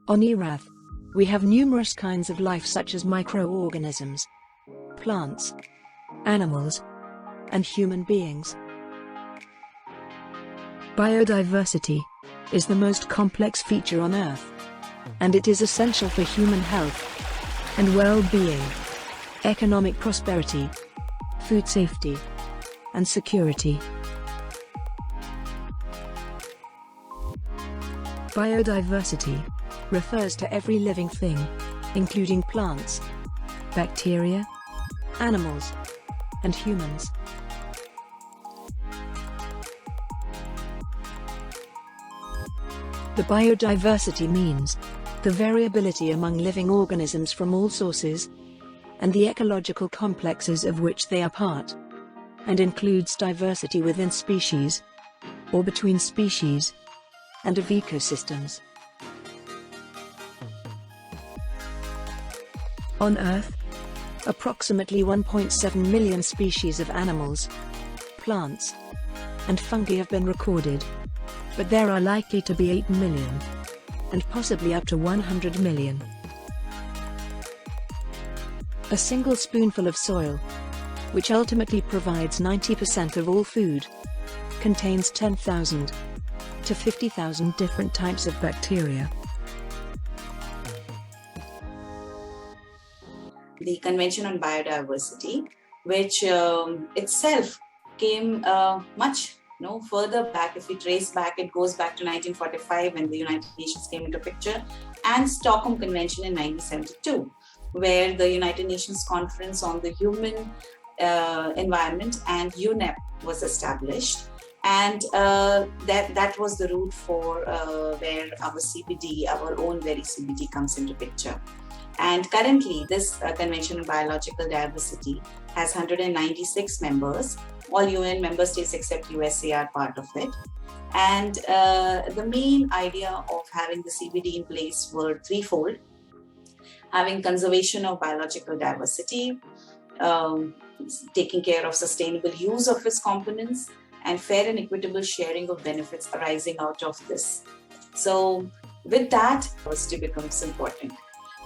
On Earth, we have numerous kinds of life such as microorganisms, plants, animals, and human beings. Biodiversity is the most complex feature on Earth, and it is essential for human health and well-being, economic prosperity, food safety, and security. Biodiversity refers to every living thing, including plants, bacteria, animals, and humans. The biodiversity means the variability among living organisms from all sources, and the ecological complexes of which they are part, and includes diversity within species, or between species, and of ecosystems. On Earth, approximately 1.7 million species of animals, plants, and fungi have been recorded, but there are likely to be 8 million, and possibly up to 100 million. A single spoonful of soil, which ultimately provides 90% of all food, contains 10,000 to 50,000 different types of bacteria. The Convention on Biodiversity, which itself came much further back. If we trace back, it goes back to 1945 when the United Nations came into picture, and Stockholm Convention in 1972, where the United Nations Conference on the Human Environment and UNEP was established. And that was the route for where our CBD, our own very CBD, comes into picture. And currently, this Convention on Biological Diversity has 196 members. All UN member states except USA are part of it. And the main idea of having the CBD in place were threefold: having conservation of biological diversity, taking care of sustainable use of its components, and fair and equitable sharing of benefits arising out of this. So with that, diversity becomes important.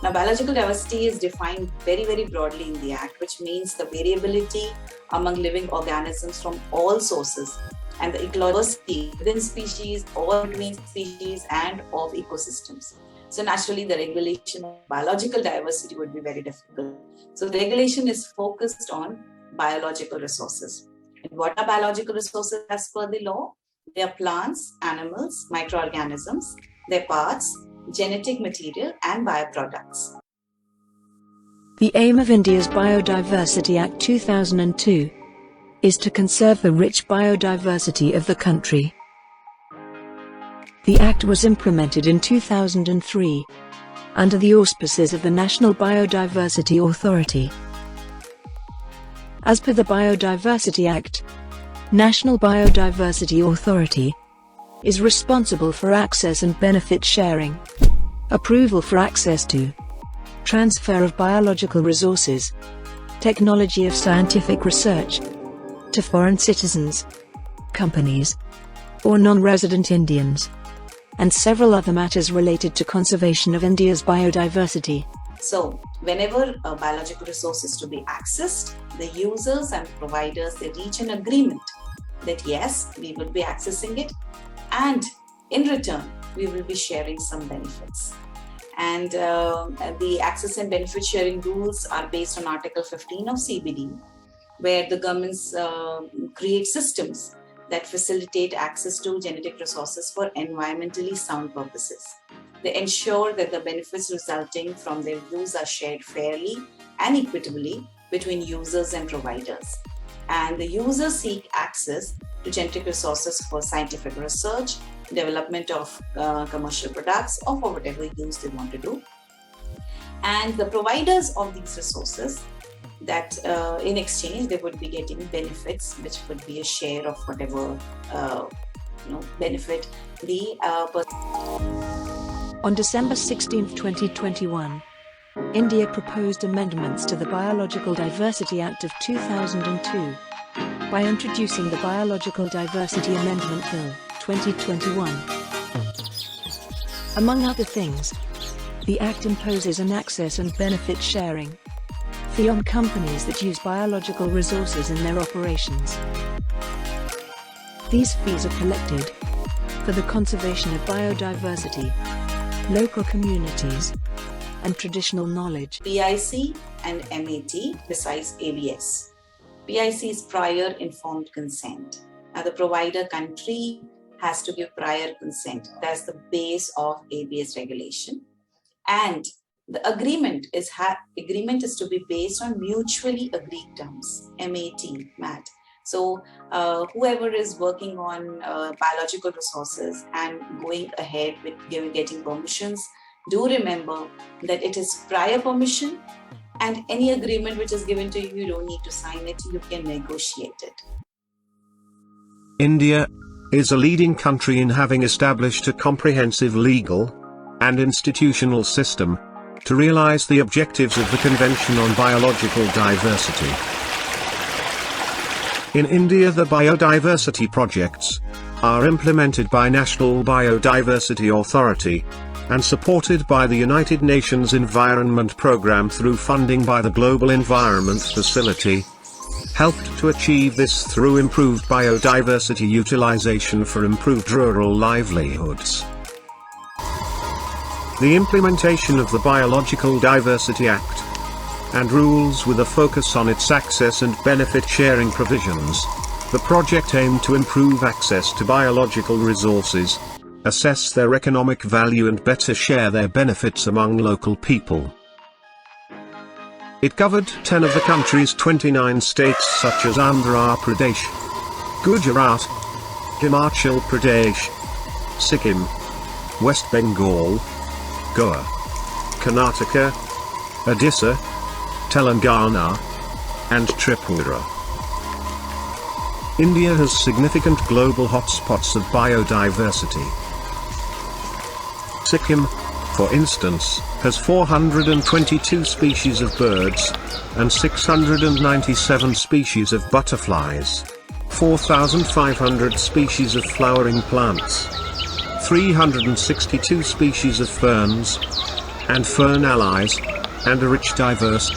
Now, biological diversity is defined very, very broadly in the Act, which means the variability among living organisms from all sources, and the ecology within species or between species and of ecosystems. So naturally, the regulation of biological diversity would be very difficult. So the regulation is focused on biological resources. And what are biological resources as per the law? They are plants, animals, microorganisms, their parts, genetic material, and bioproducts. The aim of India's Biodiversity Act 2002 is to conserve the rich biodiversity of the country. The Act was implemented in 2003 under the auspices of the National Biodiversity Authority. As per the Biodiversity Act, National Biodiversity Authority is responsible for access and benefit sharing, approval for access to, transfer of biological resources, technology of scientific research, to foreign citizens, companies, or non-resident Indians, and several other matters related to conservation of India's biodiversity. So, whenever a biological resource is to be accessed, the users and providers, they reach an agreement that yes, we will be accessing it, and in return, we will be sharing some benefits. And the access and benefit sharing rules are based on Article 15 of CBD, where the governments create systems that facilitate access to genetic resources for environmentally sound purposes. They ensure that the benefits resulting from their use are shared fairly and equitably between users and providers. And the users seek access to genetic resources for scientific research, development of commercial products, or for whatever use they want to do. And the providers of these resources, that in exchange they would be getting benefits, which would be a share of whatever benefit the person. On December 16, 2021, India proposed amendments to the Biological Diversity Act of 2002 by introducing the Biological Diversity Amendment Bill 2021. Among other things, The Act imposes an access and benefit sharing fee on companies that use biological resources in their operations. These fees are collected for the conservation of biodiversity, local communities, and traditional knowledge. PIC and MAT besides ABS. PIC is prior informed consent. Now the provider country has to give prior consent. That's the base of ABS regulation. And the agreement is to be based on mutually agreed terms, MAT. So whoever is working on biological resources and going ahead with getting permissions, do remember that it is prior permission, and any agreement which is given to you, you don't need to sign it, you can negotiate it. India is a leading country in having established a comprehensive legal and institutional system to realize the objectives of the Convention on Biological Diversity. In India, the biodiversity projects are implemented by National Biodiversity Authority and supported by the United Nations Environment Programme through funding by the Global Environment Facility, helped to achieve this through improved biodiversity utilization for improved rural livelihoods. The implementation of the Biological Diversity Act and rules with a focus on its access and benefit sharing provisions, the project aimed to improve access to biological resources, assess their economic value and better share their benefits among local people. It covered 10 of the country's 29 states such as Andhra Pradesh, Gujarat, Himachal Pradesh, Sikkim, West Bengal, Goa, Karnataka, Odisha, Telangana, and Tripura. India has significant global hotspots of biodiversity. Sikkim, for instance, has 422 species of birds, and 697 species of butterflies, 4,500 species of flowering plants, 362 species of ferns, and fern allies, and a rich diverse